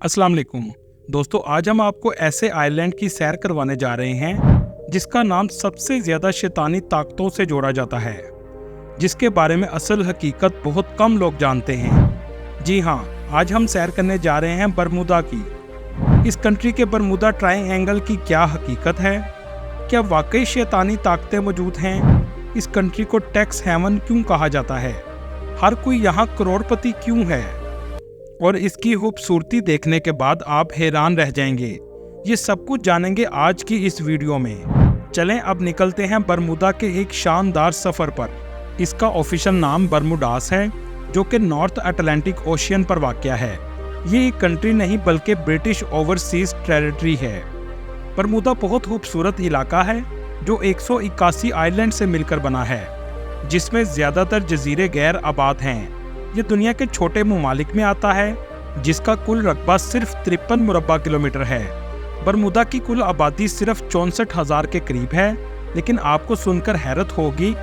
अस्सलाम वालेकुम दोस्तों, आज हम आपको ऐसे आइलैंड की सैर करवाने जा रहे हैं जिसका नाम सबसे ज़्यादा शैतानी ताकतों से जोड़ा जाता है, जिसके बारे में असल हकीकत बहुत कम लोग जानते हैं। जी हाँ, आज हम सैर करने जा रहे हैं बरमूदा की। इस कंट्री के बरमूदा ट्रायंगल की क्या हकीकत है? क्या वाकई शैतानी ताकतें मौजूद हैं? इस कंट्री को टैक्स हेवन क्यों कहा जाता है? हर कोई यहाँ करोड़पति क्यों है? और इसकी खूबसूरती देखने के बाद आप हैरान रह जाएंगे। ये सब कुछ जानेंगे आज की इस वीडियो में। चलें अब निकलते हैं बरमूदा के एक शानदार सफ़र पर। इसका ऑफिशियल नाम बरमूडास है, जो कि नॉर्थ अटलांटिक ओशियन पर वाक़या है। ये एक कंट्री नहीं बल्कि ब्रिटिश ओवरसीज टेरिटरी है। बरमूदा बहुत खूबसूरत इलाका है जो 181 आइलैंड से मिलकर बना है, जिसमें ज़्यादातर जजीरे गैर आबाद हैं। ये दुनिया के छोटे ममालिक में आता है, जिसका कुल रकबा सिर्फ 53 मुरब्बा किलोमीटर है। बरमूदा की कुल आबादी सिर्फ 64,000 के करीब है, लेकिन आपको सुनकर हैरत होगी,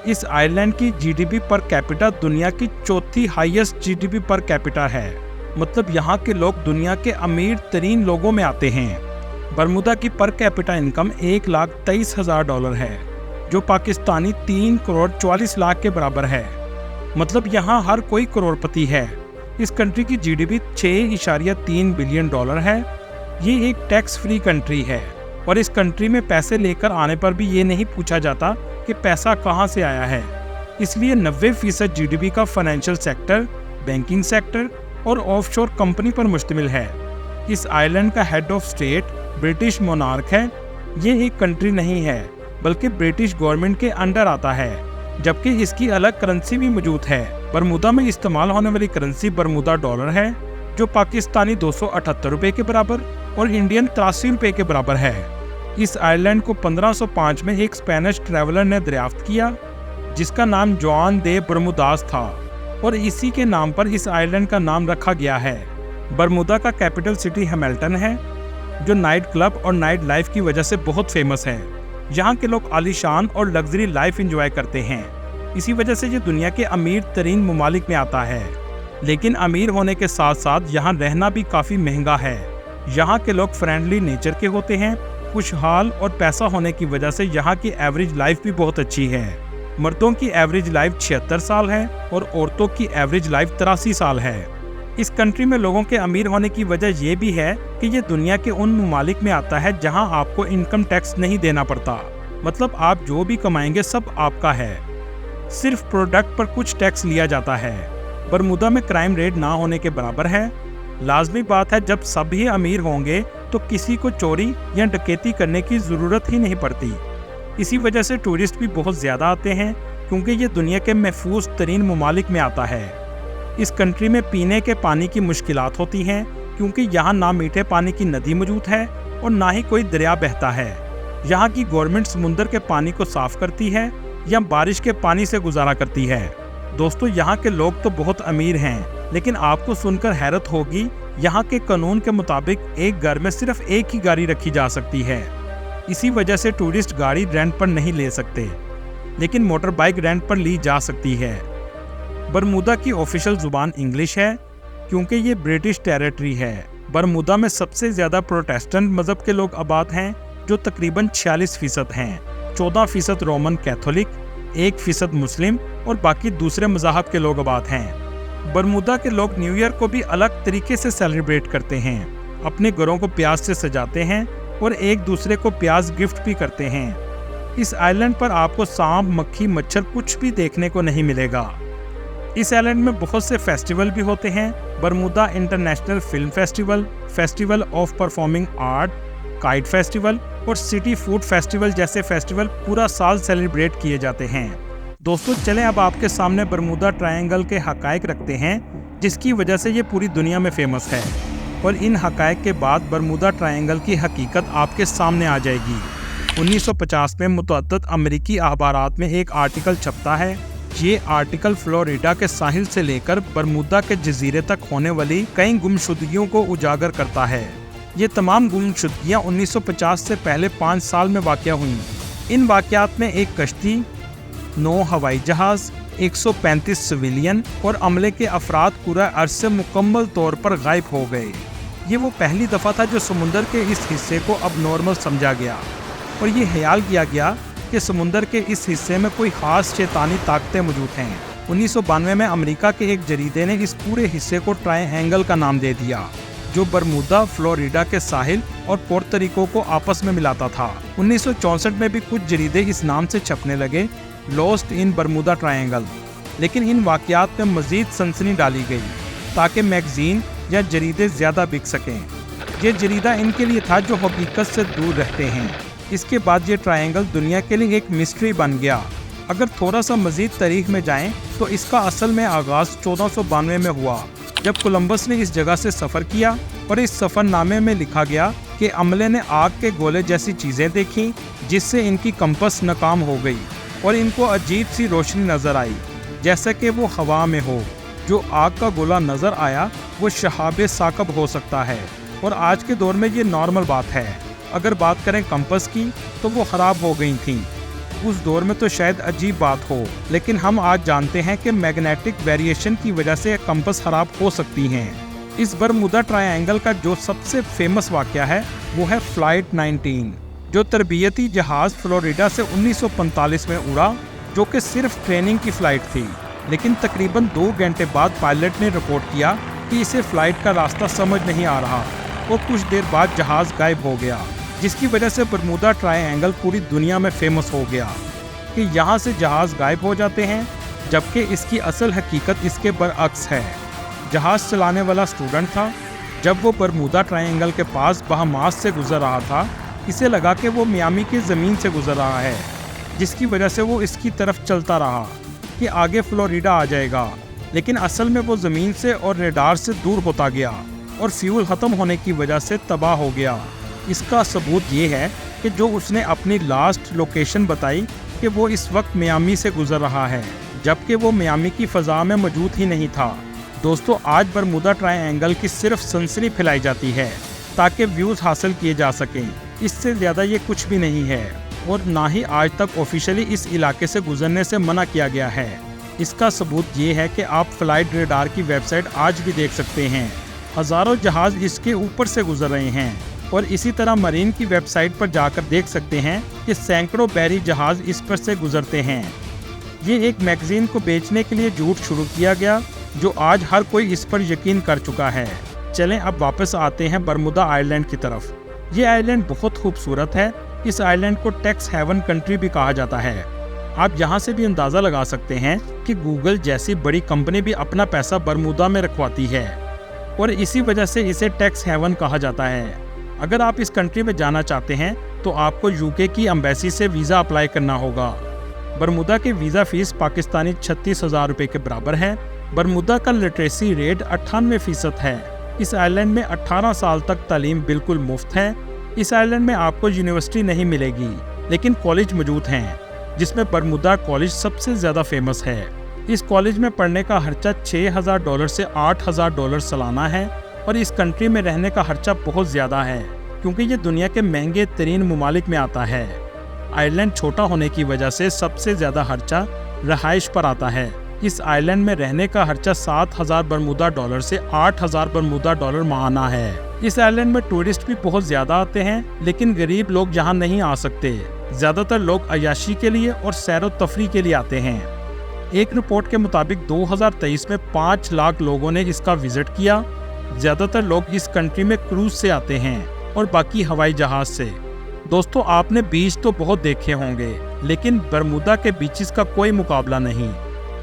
इस आइलैंड की जीडीपी पर कैपिटा दुनिया की चौथी हाईएस्ट जीडीपी पर कैपिटा है। मतलब यहाँ के लोग दुनिया के अमीर तरीन लोगों में आते हैं। बरमूदा की पर कैपिटा इनकम $1,23,000 है, जो पाकिस्तानी 3 करोड़ 44 लाख के बराबर है। मतलब यहाँ हर कोई करोड़पति है। इस कंट्री की जीडीपी $6.3 बिलियन है। ये एक टैक्स फ्री कंट्री है और इस कंट्री में पैसे लेकर आने पर भी ये नहीं पूछा जाता कि पैसा कहाँ से आया है। इसलिए 90% जीडीपी का फाइनेंशियल सेक्टर, बैंकिंग सेक्टर और ऑफशोर कंपनी पर मुश्तमिल है। इस आइलैंड का head of state British monarch है। ये एक कंट्री नहीं है बल्कि ब्रिटिश गवर्नमेंट के अंडर आता है, जबकि इसकी अलग करेंसी भी मौजूद है। बरमूदा में इस्तेमाल होने वाली करेंसी बरमूदा डॉलर है, जो पाकिस्तानी 278 रुपये के बराबर और इंडियन 83 रुपये के बराबर है। इस आइलैंड को 1505 में एक स्पेनिश ट्रैवलर ने दरियाफ्त किया, जिसका नाम जुआन दे बरमूदास था, और इसी के नाम पर इस आइलैंड का नाम रखा गया है। बरमूदा का कैपिटल सिटी हैमिल्टन है, जो नाइट क्लब और नाइट लाइफ की वजह से बहुत फेमस है। यहाँ के लोग आलीशान और लग्जरी लाइफ एंजॉय करते हैं। इसी वजह से ये दुनिया के अमीर तरीन ममालिक में आता है। लेकिन अमीर होने के साथ साथ यहाँ रहना भी काफ़ी महंगा है। यहाँ के लोग फ्रेंडली नेचर के होते हैं, खुशहाल, और पैसा होने की वजह से यहाँ की एवरेज लाइफ भी बहुत अच्छी है। मर्दों की एवरेज लाइफ 76 साल है और औरतों की एवरेज लाइफ 83 साल है। इस कंट्री में लोगों के अमीर होने की वजह ये भी है कि ये दुनिया के उन ममालिक में आता है जहां आपको इनकम टैक्स नहीं देना पड़ता। मतलब आप जो भी कमाएंगे सब आपका है, सिर्फ प्रोडक्ट पर कुछ टैक्स लिया जाता है। बरमूदा में क्राइम रेट ना होने के बराबर है। लाजमी बात है, जब सभी अमीर होंगे तो किसी को चोरी या डकैती करने की ज़रूरत ही नहीं पड़ती। इसी वजह से टूरिस्ट भी बहुत ज़्यादा आते हैं, क्योंकि ये दुनिया के महफूज तरीन ममालिक में आता है। इस कंट्री में पीने के पानी की मुश्किलात होती हैं, क्योंकि यहाँ ना मीठे पानी की नदी मौजूद है और ना ही कोई दरिया बहता है। यहाँ की गवर्नमेंट समुद्र के पानी को साफ करती है या बारिश के पानी से गुजारा करती है। दोस्तों, यहाँ के लोग तो बहुत अमीर हैं, लेकिन आपको सुनकर हैरत होगी, यहाँ के कानून के मुताबिक एक घर में सिर्फ एक ही गाड़ी रखी जा सकती है। इसी वजह से टूरिस्ट गाड़ी रेंट पर नहीं ले सकते, लेकिन मोटर बाइक रेंट पर ली जा सकती है। बरमूदा की ऑफिशियल जुबान इंग्लिश है, क्योंकि ये ब्रिटिश टेरिटरी है। बरमूदा में सबसे ज़्यादा प्रोटेस्टेंट मज़हब के लोग आबाद हैं, जो तकरीबन 46% हैं। 14% रोमन कैथोलिक, 1% मुस्लिम और बाकी दूसरे मज़ाहब के लोग आबाद हैं। बरमूदा के लोग न्यू ईयर को भी अलग तरीके से सेलिब्रेट करते हैं। अपने घरों को प्याज से सजाते हैं और एक दूसरे को प्याज गिफ्ट भी करते हैं। इस आइलैंड पर आपको सांप, मक्खी, मच्छर कुछ भी देखने को नहीं मिलेगा। इस आइलैंड में बहुत से फेस्टिवल भी होते हैं। Bermuda international film festival, festival of performing art, kite festival और सिटी फूड फेस्टिवल जैसे फेस्टिवल पूरा साल सेलिब्रेट किए जाते हैं। दोस्तों, चलें अब आपके सामने बरमूदा ट्रायंगल के हकायक रखते हैं, जिसकी वजह से ये पूरी दुनिया में फेमस है। और इन हकायक के बाद बरमूदा ट्रायंगल की हकीकत आपके सामने आ जाएगी। 1950 में मुतअद्दिद अमेरिकी अखबारात में एक आर्टिकल छपता है। ये आर्टिकल फ्लोरिडा के साहिल से लेकर बरमूदा के जजीरे तक होने वाली कई गुमशुदगियों को उजागर करता है। ये तमाम गुमशुदगियाँ 1950 से पहले 5 साल में वाक़या हुई। इन वाक़यात में एक कश्ती, 9 हवाई जहाज़, 135 सिविलियन और अमले के अफराद पूरा अरसे मुकम्मल तौर पर गायब हो गए। یہ وہ पहली दफ़ा था जो समुंदर के इस हिस्से को अब नॉर्मल समझा गया और ये ख्याल किया गया कि समुंदर के इस हिस्से में कोई ख़ास शैतानी ताकतें मौजूद हैं। 1992 में अमेरिका के एक जरीदे ने इस पूरे हिस्से को ट्रायंगल का नाम दे दिया, जो बरमूदा, फ्लोरिडा के साहिल और पोर्टरिको को आपस में मिलाता था। 1964 में भी कुछ जरीदे इस नाम से छपने लगे, लॉस्ट इन बरमूदा ट्रायंगल। लेकिन इन वाक़यात में मज़ीद सनसनी डाली गई ताकि मैगज़ीन या जरीदे ज़्यादा बिक सकें। ये जरीदा इनके लिए था जो हकीकत से दूर रहते हैं। इसके बाद ये ट्रायंगल दुनिया के लिए एक मिस्ट्री बन गया। अगर थोड़ा सा मज़ीद तारीख में जाएं तो इसका असल में आगाज़ 1492 में हुआ, जब कोलंबस ने इस जगह से सफ़र किया और इस सफ़रनामे में लिखा गया कि अमले ने आग के गोले जैसी चीज़ें देखीं जिससे इनकी कंपस नाकाम हो गई और इनको अजीब सी रोशनी नज़र आई, जैसे कि वो हवा में हो। जो आग का गोला नज़र आया वो शहाब साकब हो सकता है और आज के दौर में ये नॉर्मल बात है। अगर बात करें कंपस की तो वो ख़राब हो गई थी, उस दौर में तो शायद अजीब बात हो, लेकिन हम आज जानते हैं कि मैग्नेटिक वेरिएशन की वजह से कंपस ख़राब हो सकती हैं। इस बरमूदा ट्रायंगल का जो सबसे फेमस वाक़या है वो है फ़्लाइट 19, जो तरबियती जहाज़ फ्लोरिडा से 1945 में उड़ा, जो कि सिर्फ ट्रेनिंग की फ़्लाइट थी। लेकिन तकरीबन 2 घंटे बाद पायलट ने रिपोर्ट किया कि इसे फ़्लाइट का रास्ता समझ नहीं आ रहा और कुछ देर बाद जहाज़ गायब हो गया, जिसकी वजह से बरमूदा ट्रायंगल पूरी दुनिया में फेमस हो गया कि यहाँ से जहाज़ गायब हो जाते हैं, जबकि इसकी असल हकीकत इसके बरअक्स है। जहाज़ चलाने वाला स्टूडेंट था। जब वो बरमूदा ट्रायंगल के पास बहामास से गुजर रहा था, इसे लगा कि वो मियामी की ज़मीन से गुजर रहा है, जिसकी वजह से वो इसकी तरफ चलता रहा कि आगे फ्लोरिडा आ जाएगा। लेकिन असल में वो ज़मीन से और रेडार से दूर होता गया और फ्यूल ख़त्म होने की वजह से तबाह हो गया। इसका सबूत ये है कि जो उसने अपनी लास्ट लोकेशन बताई कि वो इस वक्त मियामी से गुजर रहा है, जबकि वो मियामी की फ़ज़ा में मौजूद ही नहीं था। दोस्तों, आज बरमूदा ट्रायंगल की सिर्फ सनसनी फैलाई जाती है ताकि व्यूज़ हासिल किए जा सकें। इससे ज़्यादा ये कुछ भी नहीं है और ना ही आज तक ऑफिशियली इस इलाके से गुजरने से मना किया गया है। इसका सबूत ये है कि आप फ्लाइट रेडार की वेबसाइट आज भी देख सकते हैं। हज़ारों जहाज़ इसके ऊपर से गुजर रहे हैं और इसी तरह मरीन की वेबसाइट पर जाकर देख सकते हैं कि सैकड़ों बहरी जहाज़ इस पर से गुजरते हैं। ये एक मैगज़ीन को बेचने के लिए झूठ शुरू किया गया, जो आज हर कोई इस पर यकीन कर चुका है। चलें अब वापस आते हैं बरमूदा आइलैंड की तरफ। ये आइलैंड बहुत खूबसूरत है। इस आइलैंड को टैक्स हेवन कंट्री भी कहा जाता है। आप यहाँ से भी अंदाज़ा लगा सकते हैं कि गूगल जैसी बड़ी कंपनी भी अपना पैसा बरमूदा में रखवाती है और इसी वजह से इसे टैक्स हेवन कहा जाता है। अगर आप इस कंट्री में जाना चाहते हैं तो आपको यूके की एम्बेसी से वीज़ा अप्लाई करना होगा। बरमूदा की वीज़ा फ़ीस पाकिस्तानी 36,000 रुपये के बराबर है। बरमूदा का लिटरेसी रेट 98% है। इस आइलैंड में 18 साल तक तालीम बिल्कुल मुफ्त है। इस आइलैंड में आपको यूनिवर्सिटी नहीं मिलेगी, लेकिन कॉलेज मौजूद हैं, जिसमें बरमूदा कॉलेज सबसे ज़्यादा फेमस है। इस कॉलेज में पढ़ने का खर्चा $6,000 से $8,000 सालाना है और इस कंट्री में रहने का खर्चा बहुत ज़्यादा है क्योंकि ये दुनिया के महंगे तरीन ममालिक में आता है। आइलैंड छोटा होने की वजह से सबसे ज़्यादा खर्चा रहाइश पर आता है। इस आइलैंड में रहने का खर्चा $7,000 बरमूदा डॉलर से $8,000 बरमूदा डॉलर माहाना है। इस आइलैंड में टूरिस्ट भी बहुत ज़्यादा आते हैं, लेकिन गरीब लोग यहाँ नहीं आ सकते। ज़्यादातर लोग अय्याशी के लिए और सैर व तफरी के लिए आते हैं। एक रिपोर्ट के मुताबिक 2023 में 5 लाख लोगों ने इसका विजिट किया। ज़्यादातर लोग इस कंट्री में क्रूज से आते हैं और बाकी हवाई जहाज़ से। दोस्तों, आपने बीच तो बहुत देखे होंगे, लेकिन बरमूदा के बीचेस का कोई मुकाबला नहीं।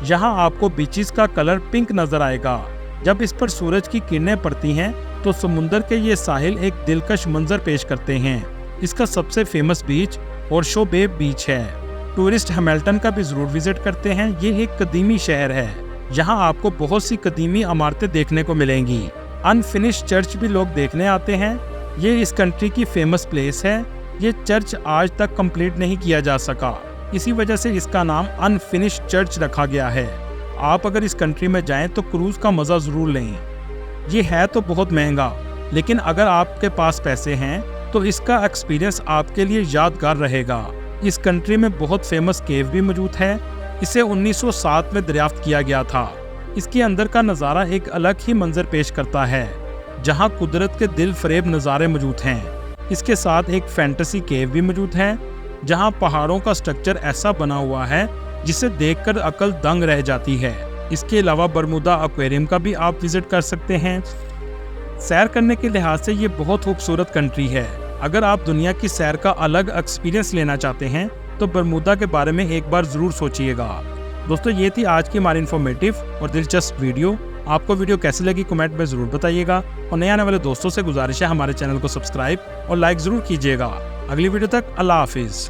यहाँ आपको बीचेस का कलर पिंक नज़र आएगा। जब इस पर सूरज की किरणें पड़ती हैं तो समुंदर के ये साहिल एक दिलकश मंजर पेश करते हैं। इसका सबसे फेमस बीच हॉर्शो बे बीच है। टूरिस्ट हैमिल्टन का भी ज़रूर विजिट करते हैं। ये एक कदीमी शहर है। यहाँ आपको बहुत सी कदीमी इमारतें देखने को मिलेंगी। अनफिनिश्ड चर्च भी लोग देखने आते हैं। ये इस कंट्री की फेमस प्लेस है। ये चर्च आज तक कंप्लीट नहीं किया जा सका, इसी वजह से इसका नाम अनफिनिश्ड चर्च रखा गया है। आप अगर इस कंट्री में जाएं तो क्रूज़ का मज़ा ज़रूर लें। ये है तो बहुत महंगा, लेकिन अगर आपके पास पैसे हैं तो इसका एक्सपीरियंस आपके लिए यादगार रहेगा। इस कंट्री में बहुत फेमस केव भी मौजूद है। इसे 1907 में दरियाफ्त किया गया था। इसके अंदर का नज़ारा एक अलग ही मंजर पेश करता है। जहां कुदरत के दिल फरेब नज़ारे मौजूद हैं। इसके साथ एक फैंटेसी केव भी मौजूद है जहां पहाड़ों का स्ट्रक्चर ऐसा बना हुआ है जिसे देखकर अकल दंग रह जाती है। इसके अलावा बरमूदा एक्वेरियम का भी आप विजिट कर सकते हैं। सैर करने के लिहाज से ये बहुत खूबसूरत कंट्री है। अगर आप दुनिया की सैर का अलग एक्सपीरियंस लेना चाहते हैं तो बरमूदा के बारे में एक बार ज़रूर सोचिएगा। दोस्तों, ये थी आज की हमारी इन्फॉर्मेटिव और दिलचस्प वीडियो। आपको वीडियो कैसी लगी कमेंट में ज़रूर बताइएगा और नए आने वाले दोस्तों से गुजारिश है हमारे चैनल को सब्सक्राइब और लाइक ज़रूर कीजिएगा। अगली वीडियो तक अल्लाह हाफिज़।